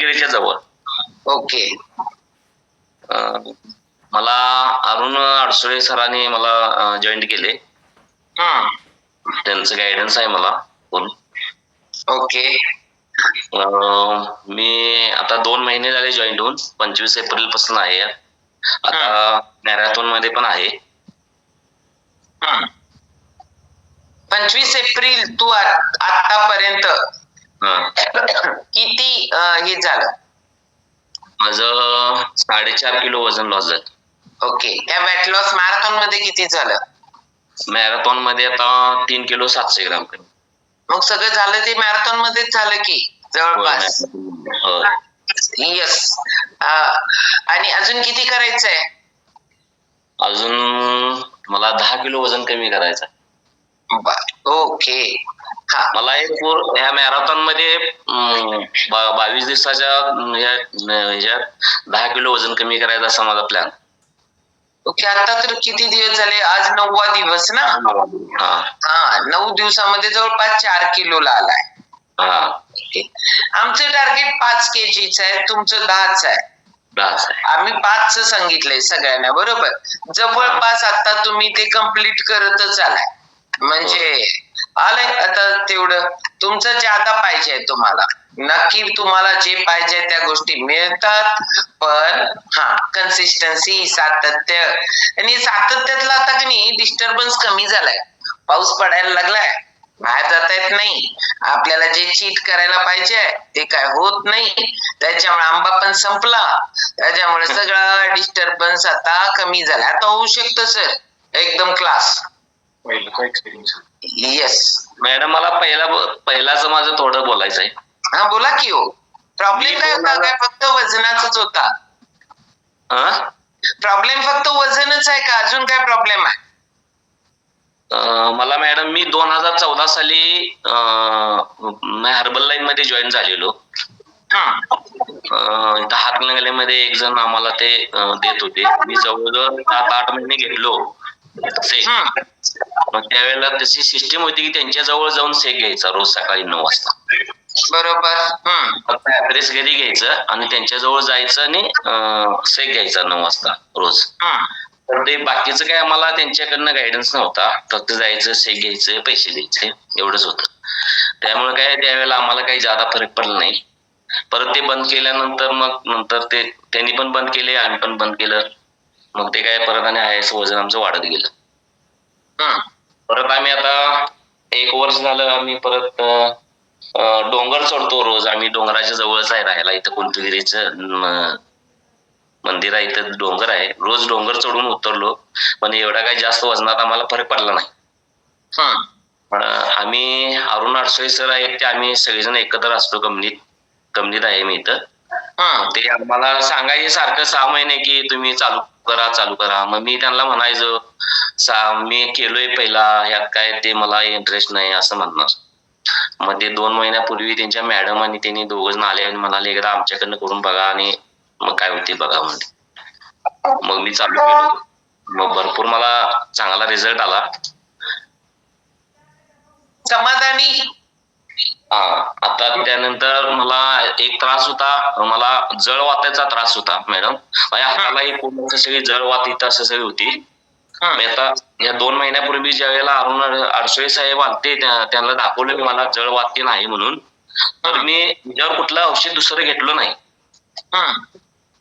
रत्नागिरीच्या जवळ. ओके. मला अरुण अडसुळे सरांनी मला जॉईन केले. त्यांचं गायडन्स आहे मला फुल. ओके. मी आता 2 महिने झाले जॉईन होऊन. 25 एप्रिल पासून आहे. आता मॅरेथॉन मध्ये पण आहे. 25 एप्रिल तू आतापर्यंत किती हे झालं? माझं 4.5 किलो वजन लॉस झालं. ओके. त्या वेट लॉस मॅरेथॉन मध्ये किती झालं? मॅरेथॉन मध्ये आता 3 किलो 700 ग्राम. मग सगळं झालं ते मॅरेथॉन मध्येच झालं की जवळपास? येस. आणि अजून किती करायचंय? अजून मला 10 किलो वजन कमी करायचं. ओके. मला ह्या मॅरेथॉन मध्ये 22 दिवसाच्या ह्याच्यात 10 किलो वजन कमी करायचं असा माझा प्लॅन. ओके. आता तर किती दिवस झाले? आज 9वा दिवस ना? 9 दिवसामध्ये जवळपास 4 किलोला आलाय. आमचं टार्गेट 5 kgच आहे, तुमचं 10च आहे. आम्ही 5च सांगितलंय सगळ्यांना, बरोबर? जवळपास आता तुम्ही ते कम्प्लीट करतच आलाय. म्हणजे आलंय आता तेवढं. तुमचं ज्यादा पाहिजे तुम्हाला. नक्की तुम्हाला जे पाहिजे त्या गोष्टी मिळतात, पण कन्सिस्टन्सी, सातत्य. आणि सातत्यातला आता की नाही डिस्टर्बन्स कमी झालाय. पाऊस पडायला लागलाय, बाहेर जाता येत नाही. आपल्याला जे चीट करायला पाहिजे ते काय होत नाही. त्याच्यामुळे आंबा पण संपला. त्याच्यामुळे सगळा डिस्टर्बन्स आता कमी झाला. आता होऊ शकतं सर एकदम क्लास. येस मॅडम, मला पहिलाच माझं थोडं बोलायचं आहे. हा बोला की. हो, प्रॉब्लेम काय होता? काय फक्त वजनाचाच होता? प्रॉब्लेम फक्त वजनच आहे का अजून काय प्रॉब्लेम आहे? मला मॅडम, मी 2014 साली हर्बल लाईन मध्ये जॉईन झालेलो. इथं हातकणंगलेमध्ये एक जण आम्हाला ते देत होते. मी जवळजवळ 7-8 महिने घेतलो. मग त्यावेळेला तशी सिस्टीम होती की त्यांच्या जवळ जाऊन शेक घ्यायचा रोज सकाळी 9 वाजता. बरोबर. फक्त ऍड्रेस घरी घ्यायचं आणि त्यांच्या जवळ जायचं आणि शेक घ्यायचा 9 वाजता रोज. तर ते बाकीचं काय आम्हाला त्यांच्याकडनं गायडन्स नव्हता. फक्त जायचं, शेक घ्यायचं, पैसे द्यायचे, एवढंच होतं. त्यामुळे काय त्यावेळेला आम्हाला काही जादा फरक पडला नाही. परत ते बंद केल्यानंतर मग नंतर ते त्यांनी पण बंद केले, आम्ही पण बंद केलं. मग ते काय परत आणि आहे वजन आमचं वाढत गेलं. परत आम्ही आता 1 वर्ष झालं आम्ही परत डोंगर चढतो रोज. आम्ही डोंगराच्या जवळच आहे राहायला. इथं कुंतगिरीचं मंदिर आहे, इथं डोंगर आहे. रोज डोंगर चढून उतरलो, पण एवढा काही जास्त वजनात आम्हाला फरक पडला नाही. आम्ही अरुण अडसुळे सर आहेत ते आम्ही सगळेजण एकत्र असतो. कंपनीत आहे मी इथं. ते आम्हाला सांगायचे सारखं 6 महिने की तुम्ही चालू करा. मग मी त्यांना म्हणायचो मी केलोय पहिला, ह्यात काय ते मला इंटरेस्ट नाही असं म्हणणार. मग ते 2 महिन्यापूर्वी त्यांच्या मॅडम आणि त्यांनी 2 जण आले आणि म्हणाले एकदा आमच्याकडनं करून बघा आणि मग काय होते बघा म्हणते. मग मी चालू केलो. मग भरपूर मला चांगला रिझल्ट आला. समाधानी. आता त्यानंतर मला एक त्रास होता, मला जळवाताचा त्रास होता मॅडम. माझ्या हातालाही पूर्ण सगळी जळवात असं सगळी होती. मी आता या 2 महिन्यापूर्वी ज्या वेळेला अरुण अडसुळे साहेब आलते त्यांना दाखवलं मला जळवात नाही म्हणून, तर मी त्याच्यावर कुठलं औषध दुसरं घेतलं नाही.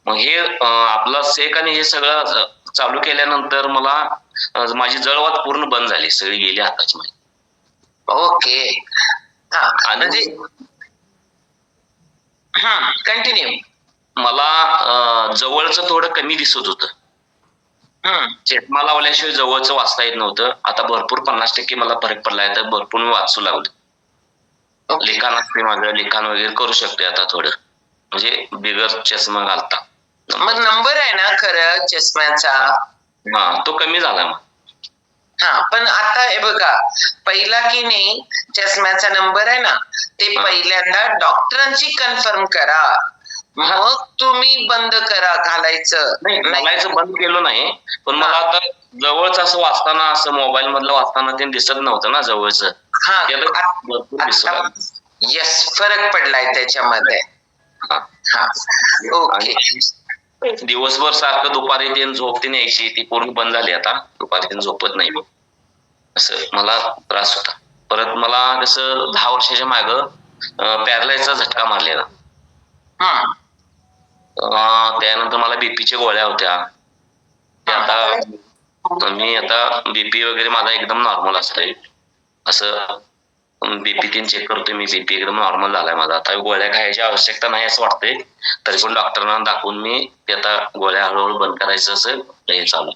मग हे आपलं शेक आणि हे सगळं चालू केल्यानंतर मला माझी जळवात पूर्ण बंद झाली, सगळी गेली हाताची माझी. ओके. म्हणजे कंटिन्यू. मला जवळचं थोडं कमी दिसत होतं. चष्मा लावल्याशिवाय जवळचं वाचता येत नव्हतं. आता भरपूर 50% मला फरक पडलाय. तर भरपूर मी वाचू लागलो. लिखाण असते माझं, लिखाण वगैरे करू शकते आता थोडं, म्हणजे बिगर चष्मा घालता. मग नंबर आहे ना खरं चष्म्याचा? तो कमी झाला मग. पण आता हे बघा, पहिला की नाही चष्म्याचा नंबर आहे ना, ते पहिल्यांदा डॉक्टरांची कन्फर्म करा, मग तुम्ही बंद करा घालायचं. घालायचं बंद केलं नाही, पण मला आता जवळच असं वाचताना, असं मोबाईल मधलं वाचताना ते दिसत नव्हतं ना जवळच. येस, फरक पडलाय त्याच्यामध्ये. हा ओके. दिवसभर सारखं दुपारी तीन झोप ती यायची, ती पूर्ण बंद झाली आता. दुपारी तीन झोपत नाही मी. असं मला त्रास होता. परत मला कसं 10 वर्षाच्या माग पॅरालाइजचा झटका मारलेला. त्यानंतर मला बीपीच्या गोळ्या होत्या. ते आता मी आता बीपी वगैरे माझा एकदम नॉर्मल असतोय. असं बीपी तीन चेक करतोय मी, बीपी एकदम नॉर्मल झालाय माझा. आता गोळ्या खायची आवश्यकता नाही असं वाटतंय. तरी पण डॉक्टरांना दाखवून मी ते आता गोळ्या हळूहळू बंद करायचं असं हे चालू.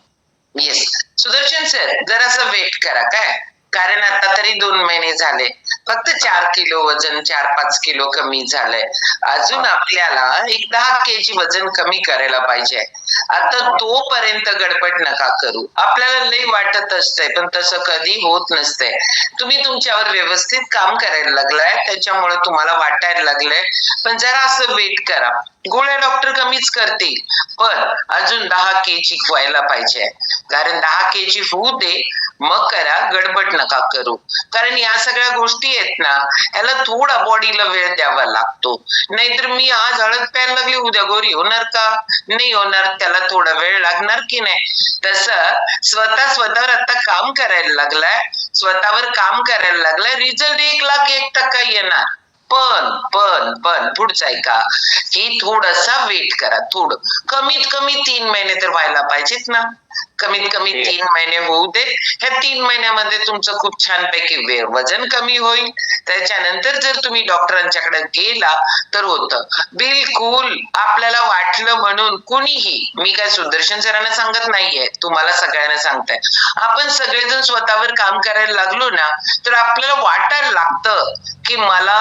येस सुदर्शन सर, जरासं वेट करा काय, कारण आता तरी 2 महिने झाले, फक्त 4 किलो वजन 4-5 किलो कमी झालंय. अजून आपल्याला एक 10 kg वजन कमी करायला पाहिजे. आता तोपर्यंत गडबड नका करू. आपल्याला लई वाटत असतंय पण तसं कधी होत नसतंय. तुम्ही तुमच्यावर व्यवस्थित काम करायला लागलाय, त्याच्यामुळे तुम्हाला वाटायला लागलंय. पण जरा असं वेट करा. गोळ्या डॉक्टर कमीच करतील, पण अजून 10 kg व्हायला पाहिजे. कारण 10 kg होऊ दे, मग करा, गडबड नका करू. कारण या सगळ्या गोष्टी आहेत ना, ह्याला थोडा बॉडीला वेळ द्यावा लागतो. नाहीतर मी आज हळद प्यायला लागली, उद्या गोरी होणार का? नाही होणार. त्याला थोडा वेळ लागणार की नाही? तसं स्वतःवर आता काम करायला लागलाय, स्वतःवर काम करायला लागलाय, रिझल्ट 1,01,000% येणार. पण पुढचं ऐका, की थोडासा वेट करा. थोडं कमीत कमी 3 महिने तर व्हायला पाहिजेत ना. कमीत कमी 3 महिने होऊ दे. ह्या 3 महिन्यामध्ये तुमचं खूप छानपैकी वजन कमी होईल. त्याच्यानंतर जर तुम्ही डॉक्टरांच्याकडे गेला तर होतं. बिलकुल आपल्याला वाटलं म्हणून कुणीही, मी काय सुदर्शन सरांना सांगत नाहीये, तुम्हाला सगळ्यांना सांगताय, आपण सगळेजण स्वतःवर काम करायला लागलो ना, तर आपल्याला वाटायला लागतं की मला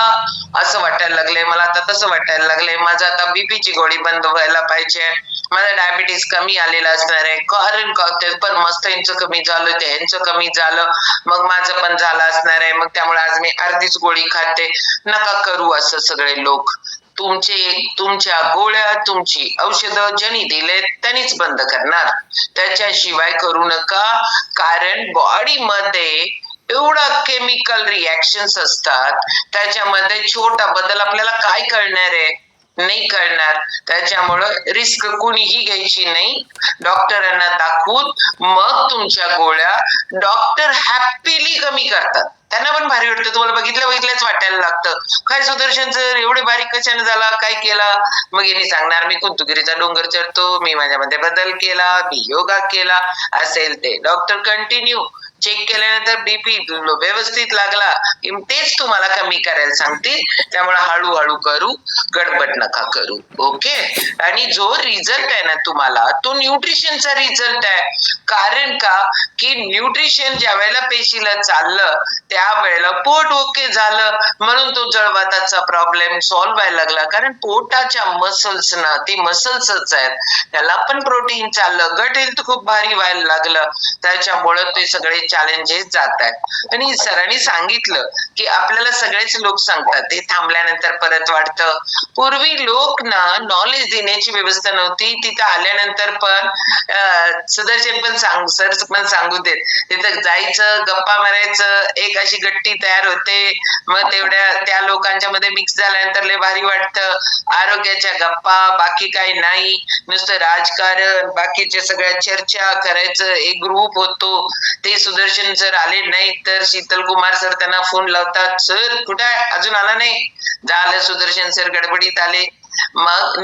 असं वाटायला लागलंय, मला आता तसं वाटायला लागलंय, माझं आता बीपीची गोळी बंद व्हायला पाहिजे, मला डायबिटीस कमी आलेला असणार आहे. कारण पण मस्त यांचं कमी झालं, ते यांचं कमी झालं, मग माझं पण झालं असणार आहे. मग त्यामुळे आज मी अर्धीच गोळी खाते. नका करू असं सगळे लोक. तुमच्या गोळ्या, तुमची औषधं ज्यांनी दिले त्यांनीच बंद करणार, त्याच्याशिवाय करू नका. कारण बॉडीमध्ये एवढा केमिकल रिॲक्शन्स असतात, त्याच्यामध्ये छोटा बदल आपल्याला काय कळणार आहे? नाही कळणार. त्याच्यामुळं रिस्क कुणीही घ्यायची नाही. डॉक्टरांना दाखवून मग तुमच्या गोळ्या डॉक्टर हॅपीली कमी करतात. त्यांना पण भारी वाटतं. तुम्हाला बघितल्याच वाटायला लागतं, काय सुदर्शन सर एवढे बारीक कशाने झाला, काय केला? मग यांनी सांगणार, मी कुंतुगिरीचा डोंगर चढतो, मी माझ्यामध्ये बदल केला, मी योगा केला, असेल ते. डॉक्टर कंटिन्यू चेक केल्यानंतर बीपी व्यवस्थित लागला, तेच तुम्हाला कमी करायला सांगतील. त्यामुळे हळूहळू करू, गडबड नका करू. ओके. आणि जो रिझल्ट आहे ना तुम्हाला, तो न्यूट्रिशनचा रिझल्ट आहे. कारण का की न्यूट्रिशन ज्या वेळेला पेशीला चाललं, त्यावेळेला पोट ओके झालं, म्हणून तो जळवाताचा प्रॉब्लेम सॉल्व्ह व्हायला लागला. कारण पोटाच्या मसल्स ना, ते मसल्सच आहेत, त्याला पण प्रोटीन चाललं, गट हेल्थ खूप भारी व्हायला लागलं, त्याच्यामुळे ते सगळे चॅलेंजेस जात आहेत. आणि सरांनी सांगितलं की आपल्याला सगळेच लोक सांगतात, ते थांबल्यानंतर परत वाढतं. पूर्वी लोक ना नॉलेज देण्याची व्यवस्था नव्हती. तिथं आल्यानंतर पण सुदर्शन पण सर पण सांगू देत, तिथं जायचं, गप्पा मारायचं, एक अशी गट्टी तयार होते. मग तेवढ्या त्या लोकांच्या मध्ये मिक्स झाल्यानंतर लय भारी वाटतं. आरोग्याच्या गप्पा, बाकी काही नाही, नुसतं राजकारण, बाकीच्या सगळ्या चर्चा करायचं. एक ग्रुप होतो, ते सुदर्शन सर आले नाही तर शीतल कुमार सर त्यांना फोन लावतात, सर कुठे आहे, अजून आला नाही. झालं, सुदर्शन सर गडबडीत आले. मग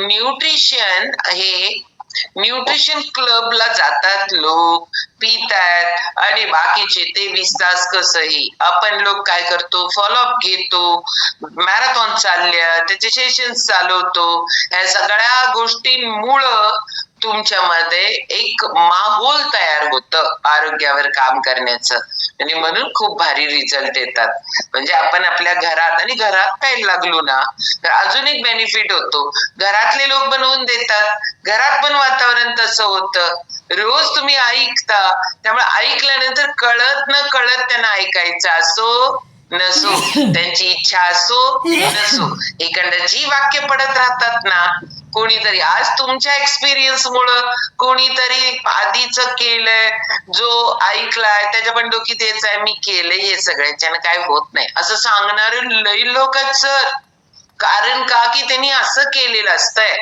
न्यूट्रिशन क्लबला जातात लोक, पितात, आणि बाकीचे 23 तास कसंही आपण लोक काय करतो, फॉलोअप घेतो, मॅरेथॉन चालल्या, त्याचे सेशन्स चालवतो. या सगळ्या गोष्टींमुळं तुमच्यामध्ये एक माहोल तयार होतं आरोग्यावर काम करण्याचं, आणि म्हणून खूप भारी रिझल्ट येतात. म्हणजे आपण आपल्या घरात, आणि घरात प्यायला लागलो ना तर अजून एक बेनिफिट होतो, घरातले लोक बनवून देतात, घरात पण वातावरण तसं होतं. रोज तुम्ही ऐकता, त्यामुळे ऐकल्यानंतर कळत न कळत त्यांना ऐकायचं असो नसो, त्यांची इच्छा असो नसो, इकडं जी वाक्य पडत राहतात ना, कोणीतरी आज तुमच्या एक्सपिरियन्स मुळे कोणीतरी आधीच केलंय, जो ऐकलाय त्याच्या पण डोकीत हेच आहे, मी केलंय, हे सगळ्यांच्यानं काय होत नाही असं सांगणारे लई लोक आहेत सर. कारण का की त्यांनी असं केलेलं असतंय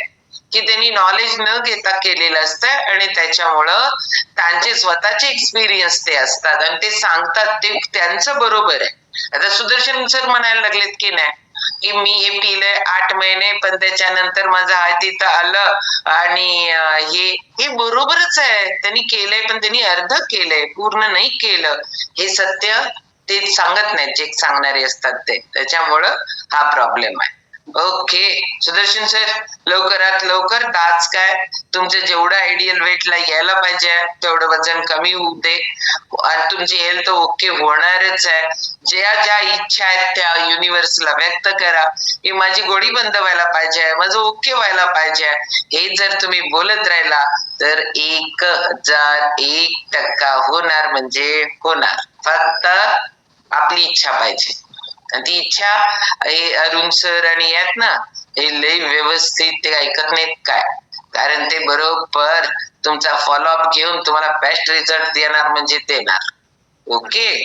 की त्यांनी नॉलेज न घेता केलेलं असतंय आणि त्याच्यामुळं त्यांचे स्वतःचे एक्सपिरियन्स ते असतात आणि ते सांगतात ते त्यांचं बरोबर आहे. आता सुदर्शन सर म्हणायला लागलेत की नाही की मी हे पिलंय 8 महिने पण त्याच्यानंतर माझं हात तिथं आलं आणि हे बरोबरच आहे. त्यांनी केलंय पण त्यांनी अर्ध केलंय, पूर्ण नाही केलं. हे सत्य ते सांगत नाहीत जे सांगणारे असतात ते, त्याच्यामुळं हा प्रॉब्लेम आहे. ओके सुदर्शन सर, लवकरात लवकर दाच काय तुमचं जेवढं आयडियल वेटला यायला पाहिजे तेवढं वजन कमी होऊ दे आणि तुमची हेल्थ ओके होणारच आहे. ज्या ज्या इच्छा आहेत त्या युनिव्हर्सला व्यक्त करा की माझी गोडी बंद व्हायला पाहिजे, माझं ओके व्हायला पाहिजे. हे जर तुम्ही बोलत राहिला तर 1001% होणार म्हणजे होणार. फक्त आपली इच्छा पाहिजे आणि ती इच्छा हे अरुण सर आणि यात ना हे लय व्यवस्थित ते ऐकत नाहीत काय, कारण ते बरोबर तुमचा फॉलोअप घेऊन तुम्हाला बेस्ट रिझल्ट देणार म्हणजे देणार. ओके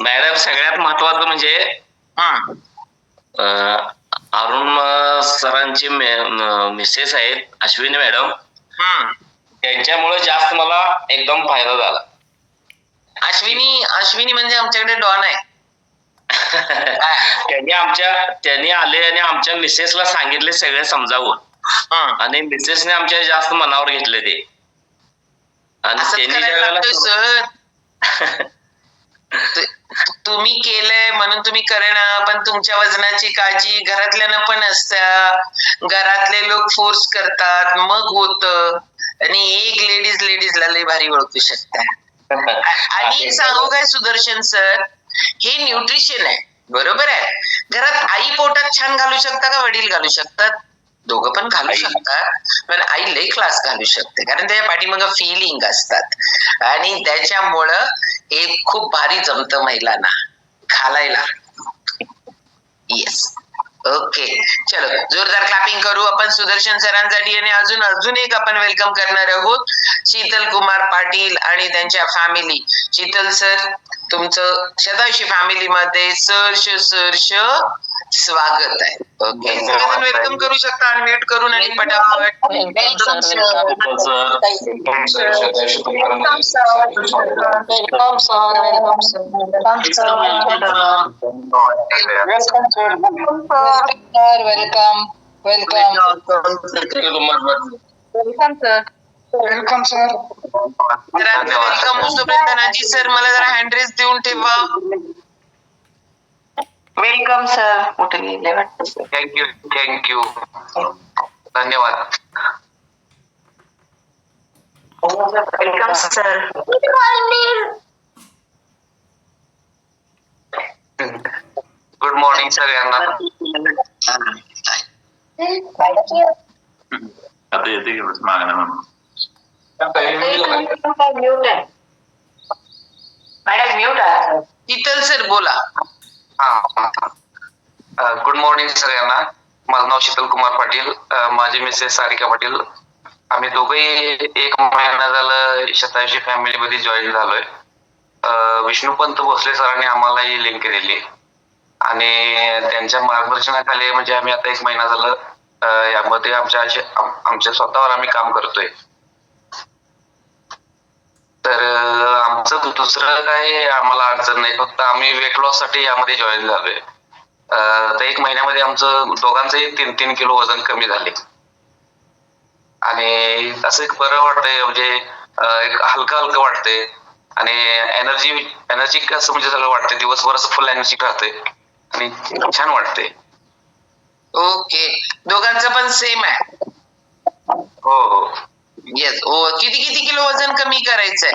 मॅडम सगळ्यात महत्वाचं म्हणजे अरुण सरांची मिसेस आहेत अश्विनी मॅडम, त्यांच्यामुळे जास्त मला एकदम फायदा झाला. अश्विनी म्हणजे आमच्याकडे डॉन आहे. त्यांनी आले आणि आमच्या मिसेसला सांगितले सगळे समजावून आणि मिसेसने आमच्या जास्त मनावर घेतले ते. आणि त्यांनी सर तुम्ही केलंय म्हणून तुम्ही करेना, पण तुमच्या वजनाची काळजी घरातल्यानं पण असत्या. घरातले लोक फोर्स करतात मग होत आणि एक लेडीजला लय भारी ओळखू शकता. आणि सांगू काय सुदर्शन सर, हे न्यूट्रिशन आहे बरोबर आहे. घरात आई पोटात छान घालू शकता का वडील घालू शकतात? दोघं पण घालू शकतात, पण आई लय क्लास घालू शकते कारण त्याच्या पाठीमागं फिलिंग असतात आणि त्याच्यामुळं हे खूप भारी जमतं महिलांना घालायला. येस ओके चलो जोरदार क्लॅपिंग करू आपण सुदर्शन सरांसाठी. आणि अजून एक आपण वेलकम करणार आहोत शीतल कुमार पाटील आणि त्यांच्या फॅमिली. शीतल सर तुमचं शतायुषी फॅमिली मध्ये सहर्ष स्वागत आहे. ओके वेलकम करू शकता अनम्यूट करून आणि पटापट. Welcome sir. Welcome Dhanaji sir, मला जरा हँडरेस देऊन ठेवा. Welcome sir. कुठे गेले वाटतं. थँक्यू धन्यवाद. Welcome sir. गुड मॉर्निंग सगळ्यांना. आता येते की मागणं म्हणून म्यूट आहे मॅडम, म्यूट आहे. शीतल सर बोला. गुड मॉर्निंग सगळ्यांना. माझं नाव शीतल कुमार पाटील, माझी मिसेस सारिका पाटील. आम्ही दोघंही 1 महिना झालं शतायुषी फॅमिली मध्ये जॉईन झालोय. विष्णुपंत भोसले सरांनी आम्हाला ही लिंक दिली आणि त्यांच्या मार्गदर्शनाखाली म्हणजे आम्ही आता 1 महिना झालं यामध्ये आमच्या स्वतःवर आम्ही काम करतोय. तर आमचं दुसरं काय आम्हाला अडचण नाही, फक्त आम्ही वेट लॉस साठी यामध्ये जॉईन झालोय. तर 1 महिन्यामध्ये आमचं दोघांचंही 3-3 किलो वजन कमी झाले आणि असं एक बरं वाटतंय, म्हणजे एक हलकं वाटतंय आणि एनर्जी कसं म्हणजे सगळं वाटतंय, दिवसभर असं फुल एनर्जी राहते आणि छान वाटते. ओके दोघांचं पण सेम आहे. हो येस. किती किलो वजन कमी करायचंय?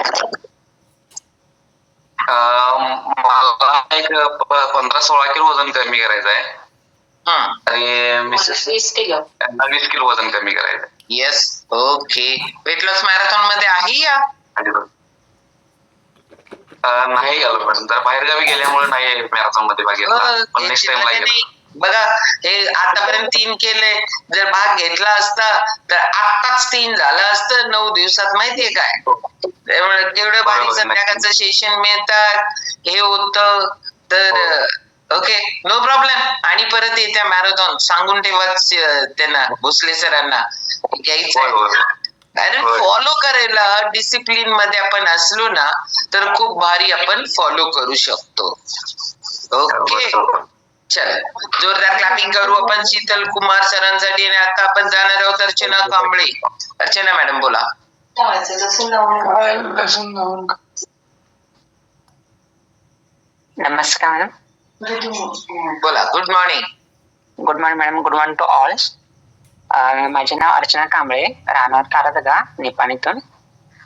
मला एक 15-16 किलो वजन कमी करायचं आहे आणि मिसेस 20 किलो वजन कमी करायचं. Yes okay. Weight loss marathon मध्ये आहे या नाही गेलो पण जर बाहेर गावी गेल्यामुळे नाही मॅरेथॉन मध्ये भाग घेतला, पण नेक्स्ट टाइम लागेल. बघा हे आतापर्यंत 3 केले, जर भाग घेतला असता तर आत्ताच 3 झालं असतं 9 दिवसात, माहितीये काय. त्यामुळे केवढं भारी संध्याकाळचं सेशन मिळतात हे होतं. तर ओके, नो प्रॉब्लेम. आणि परत येत्या मॅरेथॉन सांगून ठेवा त्यांना, भोसले सरांना घ्यायचं. कारण फॉलो करायला डिसिप्लिन मध्ये आपण असलो ना तर खूप भारी आपण फॉलो करू शकतो. ओके, चल जोरदार क्लॅपिंग करू आपण शीतल कुमार सरांसाठी. आणि आता आपण जाणार आहोत अर्चना कांबळे. अर्चना मॅडम बोला. काय लसूण लावून नमस्कार मॅडम. बोला. Good morning. Good morning madam. Good morning to all. माझे नाव अर्चना कांबळे, राहणार कारदगा, निपाणीतून.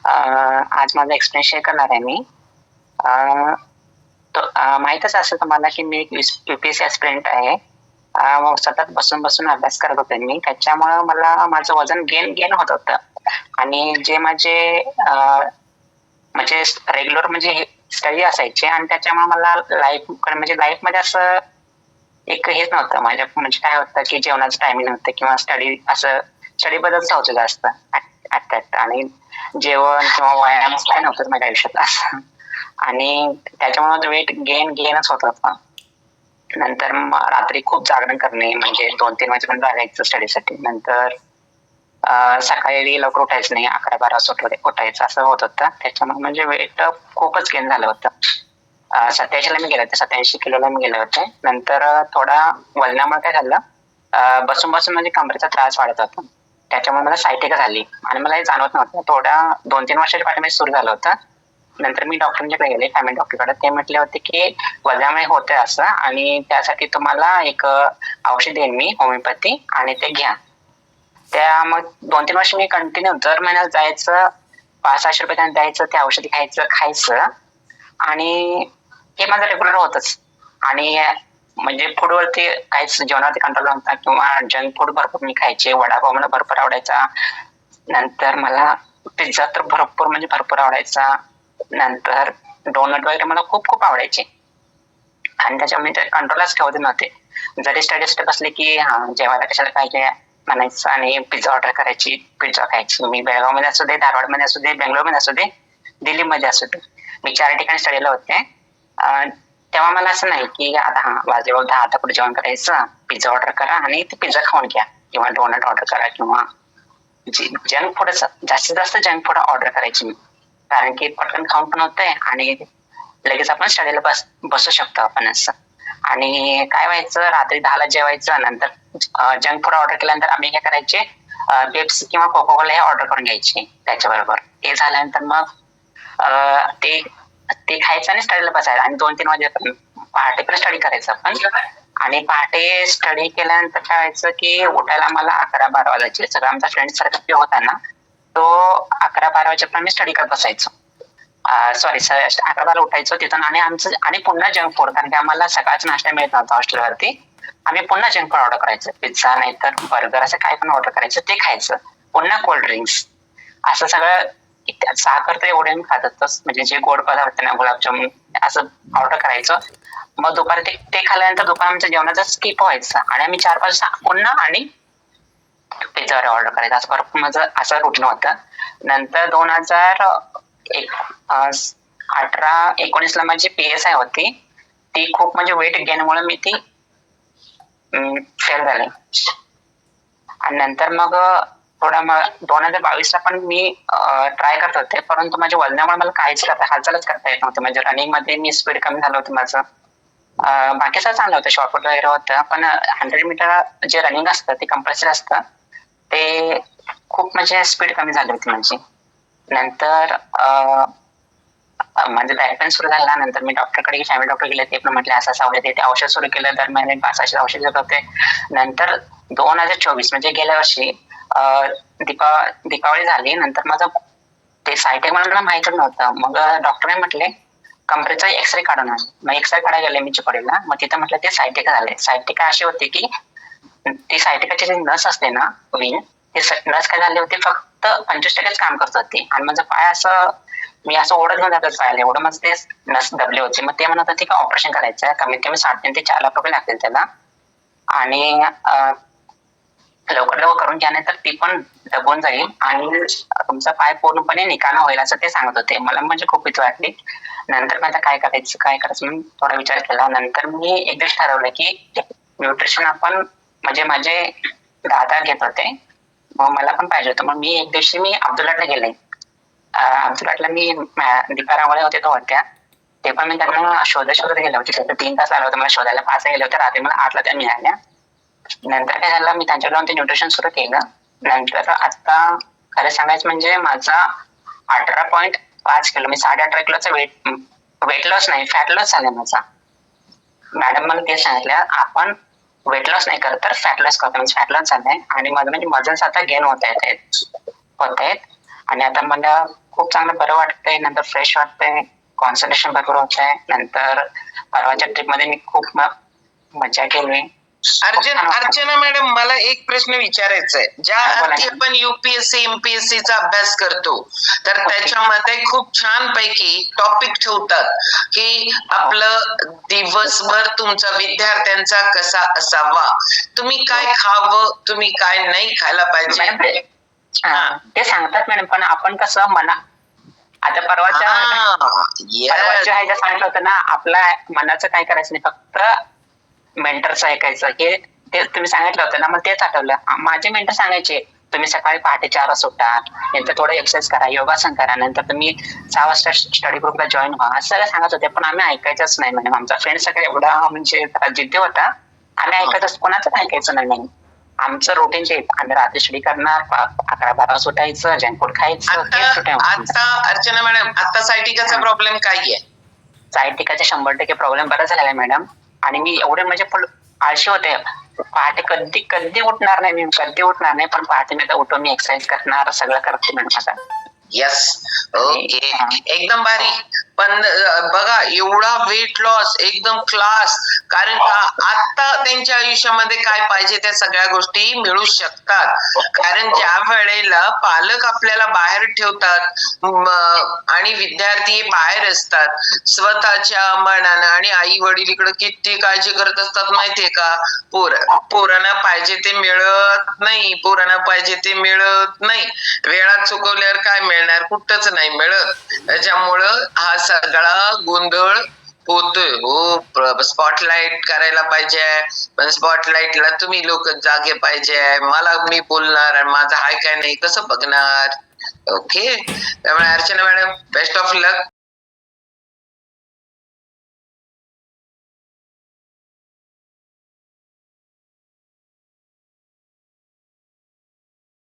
आज माझा एक्सपिरियन्स शेअर करणार आहे मी. माहीतच असेल तुम्हाला की मी UPSC ऍस्पिरंट आहे. सतत बसून बसून अभ्यास करत होते मी, त्याच्यामुळं मला माझं वजन गेन होत होतं. आणि जे माझे म्हणजे रेग्युलर म्हणजे स्टडी असायचे आणि त्याच्यामुळे मला लाईफमध्ये असं एक हेच नव्हतं माझ्या. म्हणजे काय होतं की जेवणाचं टायमिंग नव्हतं किंवा स्टडी बद्दलच होतं जास्त अट्रॅक्ट. आणि जेवण किंवा व्यायाम काय नव्हतं माझ्या आयुष्यात असं. आणि त्याच्यामुळे वेट गेनच होत होतं. नंतर रात्री खूप जागरण करणे, म्हणजे 2-3 वाजेपर्यंत जागायचं स्टडीसाठी. नंतर सकाळी लवकर उठायचं नाही, 11-12 उठायचं असं होत होतं. त्याच्यामुळे म्हणजे वेट खूपच गेन झालं होतं. 87ला मी गेले होते, 87 किलोला मी गेले होते. नंतर थोडा वजनामुळे काय झालं, बसून बसून म्हणजे कमरेचा त्रास वाढत होता. त्याच्यामुळे मला सायटिका झाली आणि मला हे जाणवत नव्हतं. थोडा 2-3 वर्षाच्या पाठीमागे सुरू झालं होतं. नंतर मी डॉक्टरांच्याकडे गेले, फॅमिली डॉक्टरकडे. ते म्हटले होते की वजनामुळे होतंय असं आणि त्यासाठी तुम्हाला एक औषध देईन मी, होमिओपॅथी, आणि ते घ्या. मग 2-3 वर्ष मी कंटिन्यू दर महिन्यात जायचं, 500-600 रुपये त्यांना द्यायचं, ते औषधी खायचं. आणि हे माझं रेग्युलर होतच. आणि म्हणजे फूडवरती काहीच, जेवणावरती कंट्रोल नव्हता किंवा जंक फूड भरपूर मी खायचे. वडापाव मला भरपूर आवडायचा. नंतर मला पिझ्झा तर भरपूर आवडायचा. नंतर डोनट वगैरे मला खूप आवडायचे. आणि त्याच्यामुळे कंट्रोलच ठेवते नव्हते. जरी स्टडीज बसले की जेवायला कशाला पाहिजे म्हणायचं आणि पिझ्झा ऑर्डर करायची, पिझ्झा खायची. मी बेळगावमध्ये असू दे, धारवाडमध्ये असू दे, बेंगलोरमध्ये असू दे, दिल्लीमध्ये असू दे, मी 4 ठिकाणी स्टडीला होते. तेव्हा मला असं नाही की आता वाजले 10, आता कुठे जेवण करायचं, पिझ्झा ऑर्डर करा आणि ते पिझ्झा खाऊन घ्या किंवा डोनट ऑर्डर करा किंवा जंक फूड, जास्तीत जास्त जंक फूड ऑर्डर करायची मी. कारण की पटकन खाऊन पण होतंय आणि लगेच आपण स्टडीला बसू शकतो आपण असं. आणि काय व्हायचं, रात्री 10ला जेवायचं. नंतर जंक फूड ऑर्डर केल्यानंतर आम्ही काय करायचे, पेप्सी किंवा कोका कोला हे ऑर्डर करून घ्यायचे त्याच्याबरोबर. ते झाल्यानंतर मग ते खायचं आणि स्टडीला बसायचं. आणि 2-3 वाजेपर्यंत पहाटे पण स्टडी करायचं आपण. आणि पहाटे स्टडी केल्यानंतर काय व्हायचं की उठायला मला 11-12 वाजायचे. सगळं आमचा फ्रेंड सर्कल होता ना, तो 11-12 वाजेपर्यंत मी स्टडी करत बसायचो. 11-12 उठायचो तिथून. आणि पुन्हा जंक फूड, कारण की आम्हाला सकाळचा नाश्ता मिळत नव्हता हॉस्टेलवरती. आम्ही पुन्हा जंक फूड ऑर्डर करायचं, पिझ्झा नाही तर बर्गर, असं काय पण ऑर्डर करायचं, ते खायचं. पुन्हा कोल्ड ड्रिंक्स, असं सगळं. साखर तर एवढे मी खात होतोच, म्हणजे जे गोड पदार्थ ना, गुलाबजामुन असं ऑर्डर करायचं. मग दुपारी ते खाल्ल्यानंतर दुपारी आमच्या जेवणाचा स्किप व्हायचा आणि आम्ही 4-5 पुन्हा आणि पिझ्झावर ऑर्डर करायचं. असं भरपूर माझं असं रुटीन होतं. नंतर 2018-19ला माझी PSI होती. ती खूप म्हणजे वेट गेनमुळे मी ती फेल झाले. आणि नंतर मग 2022ला पण मी ट्राय करत होते, परंतु माझ्या वजनामुळे मला हालचालच करता येत नव्हतं. म्हणजे रनिंग मध्ये मी स्पीड कमी झालं होतं माझं. बाकी सगळं चांगलं होतं, शॉर्टपुट वगैरे होतं, पण 100 मीटर जे रनिंग असतं ते कंपल्सरी असतं, ते खूप म्हणजे स्पीड कमी झाली होती माझी. नंतर माझं बॅक पेन सुरू झाला. नंतर मी डॉक्टरकडे, फॅमिली डॉक्टर गेले, ते पण म्हटले असं औषध येते, औषध सुरू केलं. दर महिन्यात 500 औषध देत होते. नंतर 2024 म्हणजे गेल्या वर्षी दीपावली झाली. नंतर माझं ते सायटिका मला माहितच नव्हतं. मग डॉक्टरने म्हटले कमरेचा एक्सरे काढून आण. मग एक्सरे काढायला गेले मी चिकोडीला. मग तिथं म्हटलं ते सायटिका झाले. सायटिका अशी होती की ती सायटिकाची जी नस असते ना, वेन, ती नस काय झाली होती, फक्त 25% काम करत होती. आणि माझं पाय असं, मी असं ओढत घेऊन जातात पायाला, एवढं माझं ते नस दबले होते. मग ते म्हणत होते की ऑपरेशन करायचं आहे, कमीत कमी 3.5 ते 4 लाख रुपये लागतील त्याला. आणि लवकर लवकर करून घ्या, नाही तर ती पण दबून जाईल आणि तुमचा पाय पूर्णपणे निकामी होईल असं ते सांगत होते. मला म्हणजे खूप भीती वाटली. नंतर माझं काय करायचं म्हणून थोडा विचार केला. नंतर मी एक दिवस ठरवलं की न्यूट्रिशन आपण म्हणजे माझे दादा घेत होते, मग मला पण पाहिजे होतं. मग मी एक दिवशी मी अब्दुल्लाटला गेले. अब्दुल्लाटला मी दीपा रांगोळे होते तो होत्या, ते पण मी त्यांना शोधत गेले होते. त्याचं 3 तास आलं होतं मला शोधायला. 5 गेले होते, रात्री मला 8ला त्या मिळाल्या. नंतर काय झालं, मी त्यांच्याकडे जाऊन ते न्यूट्रिशन सुरू केलं. नंतर आता खरं सांगायचं म्हणजे माझा 18.5 किलो, मी 18.5 किलोचा वेट लॉस नाही, फॅट लॉस झाला माझा. मॅडम मला ते सांगितलं, आपण वेट लॉस नाही करत तर फॅट लॉस करतो. म्हणजे फॅट लॉस झालाय आणि माझं म्हणजे वजन आता गेन होत आहेत आणि आता मला खूप चांगलं बरं वाटतंय. नंतर फ्रेश वाटतंय, कॉन्सन्ट्रेशन भरपूर होत आहे. नंतर परवाच्या ट्रिप मध्ये मी खूप मजा केली. अर्चना मॅडम, मला एक प्रश्न विचारायचा आहे. ज्या अर्थी आपण युपीएससी एमपीएससी चा अभ्यास करतो तर त्याच्यामध्ये खूप छान पैकी टॉपिक ठेवतात की आपलं दिवसभर तुमचा विद्यार्थ्यांचा कसा असावा, तुम्ही काय खावं, तुम्ही काय नाही खायला पाहिजे ते सांगतात मॅडम. पण आपण कसं आता परवाच्या ह्याच्या सांगितलं होतं ना, आपल्या मनाचं काय करायचं नाही, फक्त मेंटरचं ऐकायचं. हे ते तुम्ही सांगितलं होतं ना, मग तेच आठवलं. माझे मेंटर सांगायचे, तुम्ही सकाळी पहाटे 4 वाजता उठा, नंतर थोडं एक्सरसाइज करा, योगासन करा, नंतर तुम्ही 6 वाजता स्टडी ग्रुपला जॉईन व्हा, असं सगळं सांगत होते. पण आम्ही ऐकायचंच नाही मॅडम. आमचा फ्रेंड सगळं एवढा म्हणजे जिद्दी होता, आम्ही ऐकायचंच, कोणाचंच ऐकायचं नाही. आमचं रुटीन जे आम्ही रात्री स्टडी करणार, 11-12 सुटायचं, जंक फूड खायचं. आता अर्चना मॅडम, आता सायटिकाचा प्रॉब्लेम काय आहे? सायटिकाचा 100% प्रॉब्लेम बरा झालेला आहे मॅडम. आणि मी एवढे म्हणजे आळशी होते, पहाटे कधी उठणार नाही, पण पहाटे मी उठून मी एक्सरसाइज करणार, सगळं करते मॅडम आता. यस, ओके, एकदम भारी. पण बघा, एवढा वेट लॉस एकदम क्लास, कारण का आता त्यांच्या आयुष्यामध्ये काय पाहिजे त्या सगळ्या गोष्टी मिळू शकतात. कारण ज्या वेळेला पालक आपल्याला बाहेर ठेवतात आणि विद्यार्थी बाहेर असतात, स्वतःच्या मनानं, आणि आई वडील इकडे किती काळजी करत असतात माहितीये का, पोरांना पाहिजे ते मिळत नाही, वेळात चुकवल्यावर काय मिळणार, कुठंच नाही मिळत. त्याच्यामुळं हा सगळा गोंधळ होतोय. हो, स्पॉटलाइट करायला पाहिजे, पण स्पॉटलाइटला तुम्ही लोक जागे पाहिजे. मी बोलणार आणि माझं हाय काय नाही कसं बघणार? ओके, त्यामुळे Archana madam, best of luck.